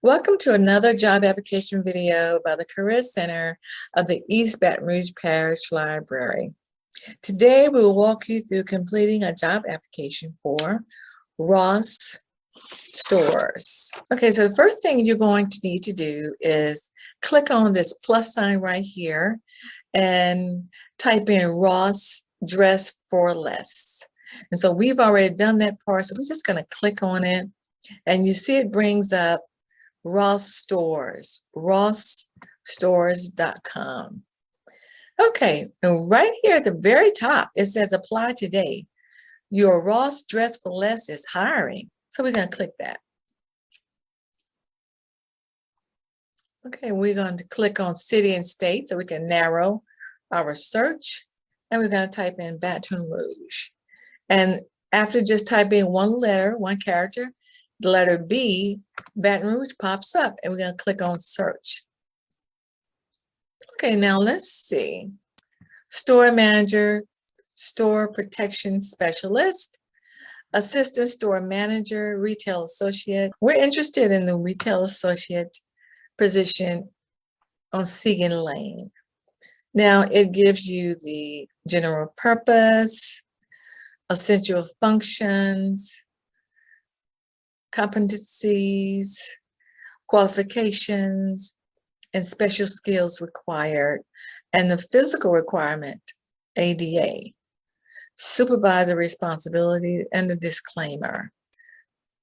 Welcome to another job application video by the Career Center of the East Baton Rouge Parish Library. Today, we will walk you through completing a job application for Ross Stores. Okay, so the first thing you're going to need to do is click on this plus sign right here and type in Ross Dress for Less. And so we've already done that part, so we're just going to click on it, and you see it brings up Ross Stores, rossstores.com. Okay, and right here at the very top, it says apply today. Your Ross Dress for Less is hiring. So we're going to click that. Okay, we're going to click on city and state so we can narrow our search. And we're going to type in Baton Rouge. And after just typing one letter, one character, the letter B, Baton Rouge pops up, and we're going to click on search. Okay, now let's see. Store manager, store protection specialist, assistant store manager, retail associate. We're interested in the retail associate position on Segan Lane. Now it gives you the general purpose, essential functions, competencies, qualifications, and special skills required, and the physical requirement, ADA, supervisor responsibility, and the disclaimer.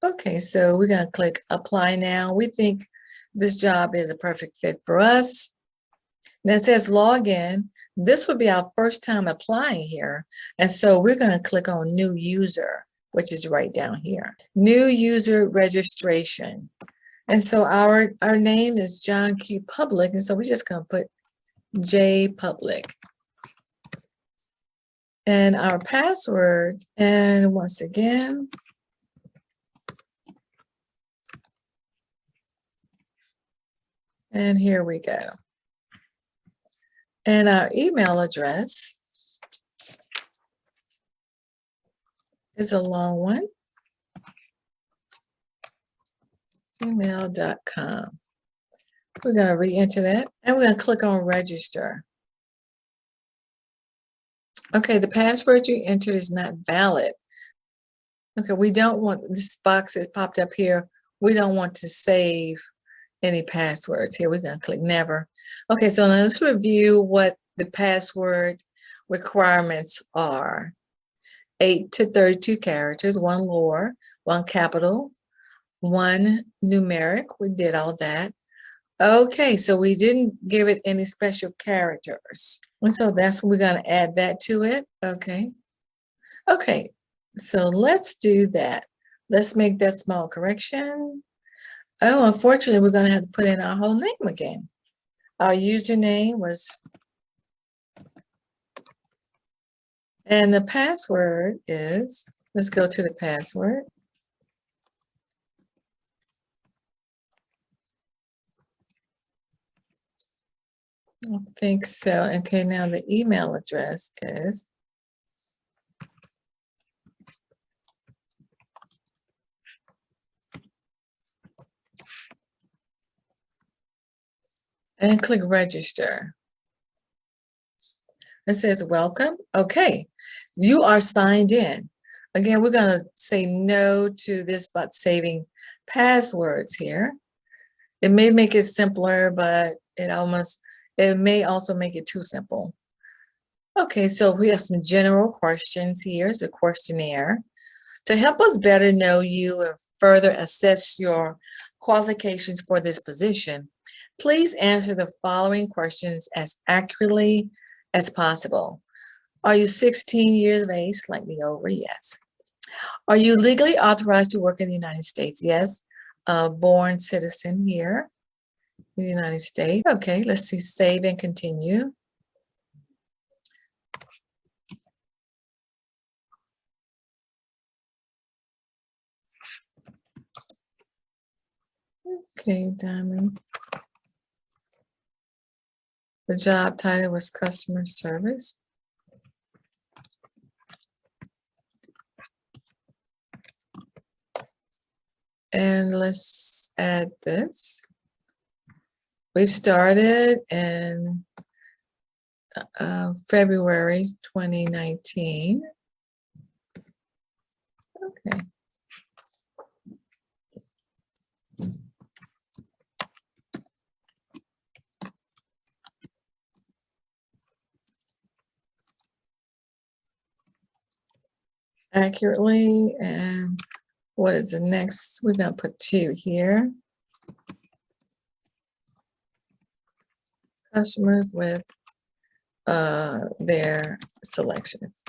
Okay, so we're going to click apply now. We think this job is a perfect fit for us. And it says log in. This would be our first time applying here. And so we're going to click on new user, which is right down here. New user registration. And so our name is John Q. Public. And so we're just going to put J Public. And our password, and once again, and here we go. And our email address is a long one, gmail.com. We're going to re-enter that, and we're going to click on register. Okay, the password you entered is not valid. Okay, we don't want this box that popped up here. We don't want to save any passwords here. We're going to click never. Okay, so now let's review what the password requirements are. 8 to 32 characters, 1 lower, 1 capital, 1 numeric. We did all that. Okay, so we didn't give it any special characters. And so that's what we're going to add that to it. Okay. Okay, so let's do that. Let's make that small correction. Oh, unfortunately, we're going to have to put in our whole name again. Our username was, and the password is, let's go to the password. I think so. Okay, now the email address is and click register. It says welcome. Okay, you are signed in. Again, we're going to say no to this about saving passwords here. It may make it simpler, but it may also make it too simple. Okay, so we have some general questions here. It's a questionnaire. To help us better know you and further assess your qualifications for this position, please answer the following questions as accurately as possible. Are you 16 years of age, slightly over? Yes. Are you legally authorized to work in the United States? Yes. Born citizen here in the United States. Okay, let's see, save and continue. Okay, Diamond. The job title was customer service. And let's add this. We started in February 2019. Okay. Accurately, and what is the next? We're going to put 2 here. Customers with their selections.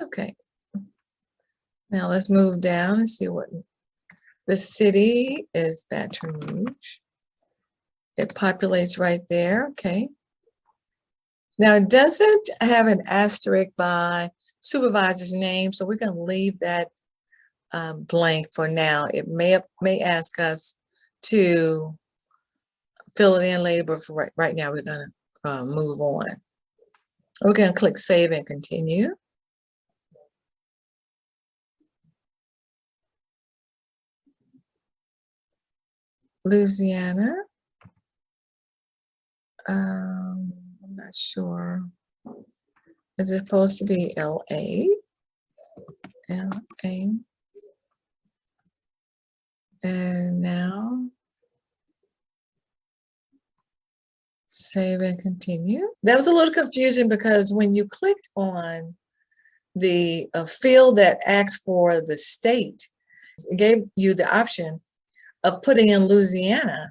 Okay. Now let's move down and see what the city is. Baton Rouge. It populates right there. Okay. Now it doesn't have an asterisk by supervisor's name, so we're going to leave that blank for now. It may ask us to fill it in later, but for right now we're going to move on. We're going to click Save and Continue. Louisiana. I'm not sure. Is it supposed to be LA? LA. And now save and continue. That was a little confusing because when you clicked on the field that asks for the state, it gave you the option of putting in Louisiana,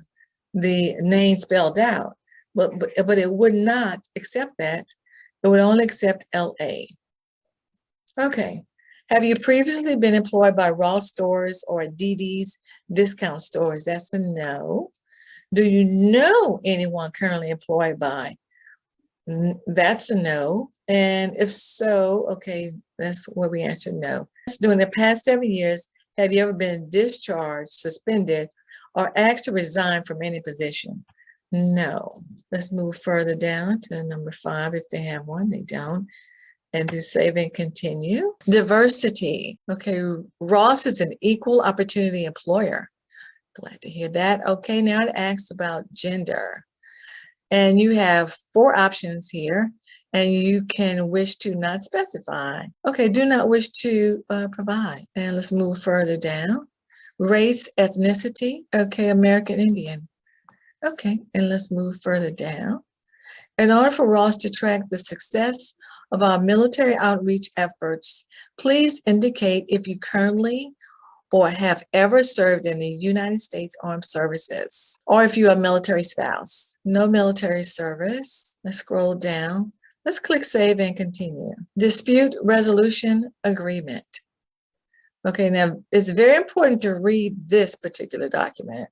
the name spelled out, but it would not accept that. It would only accept LA. Okay. Have you previously been employed by Ross Stores or DD's discount stores? That's a no. Do you know anyone currently employed by? That's a no. And if so, okay, that's where we answer no. During the past 7 years, have you ever been discharged, suspended, or asked to resign from any position? No. Let's move further down to number 5 if they have one. They don't. And do save and continue. Diversity. Okay, Ross is an equal opportunity employer. Glad to hear that. Okay, now it asks about gender. And you have 4 options here, and you can wish to not specify. Okay, do not wish to provide. And let's move further down. Race, ethnicity. Okay, American Indian. Okay, and let's move further down. In order for Ross to track the success of our military outreach efforts, please indicate if you currently or have ever served in the United States Armed Services, or if you are a military spouse. No military service. Let's scroll down. Let's click Save and Continue. Dispute Resolution Agreement. Okay, now it's very important to read this particular document.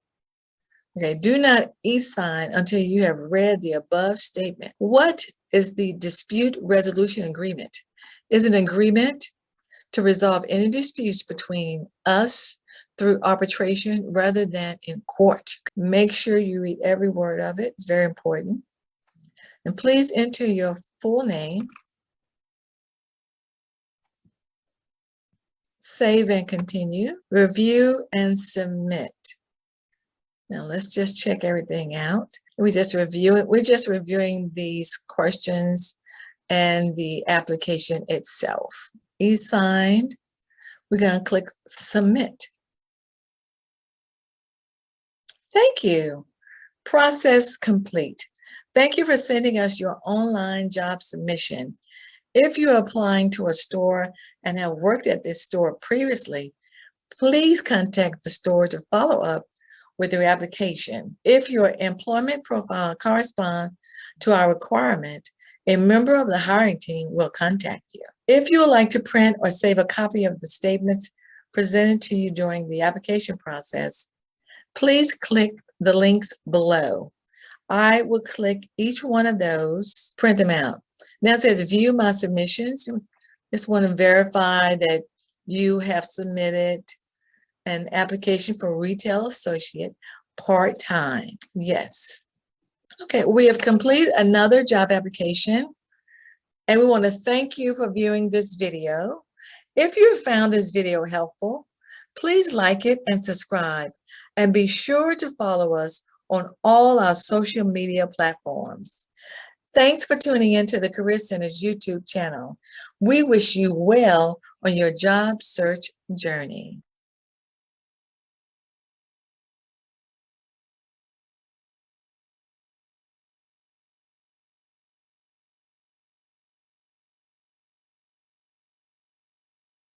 Okay, do not e-sign until you have read the above statement. What is the dispute resolution agreement? Is it an agreement to resolve any disputes between us through arbitration rather than in court? Make sure you read every word of it. It's very important. And please enter your full name. Save and continue. Review and submit. Now let's just check everything out. We just review it. We're just reviewing these questions and the application itself. E-signed. We're going to click Submit. Thank you. Process complete. Thank you for sending us your online job submission. If you're applying to a store and have worked at this store previously, please contact the store to follow up with your application. If your employment profile corresponds to our requirement, a member of the hiring team will contact you. If you would like to print or save a copy of the statements presented to you during the application process, please click the links below. I will click each one of those, print them out. Now it says view my submissions. You just want to verify that you have submitted an application for retail associate part-time. Yes. Okay, we have completed another job application, and we want to thank you for viewing this video. If you found this video helpful, please like it and subscribe, and be sure to follow us on all our social media platforms. Thanks for tuning in to the Career Center's YouTube channel. We wish you well on your job search journey.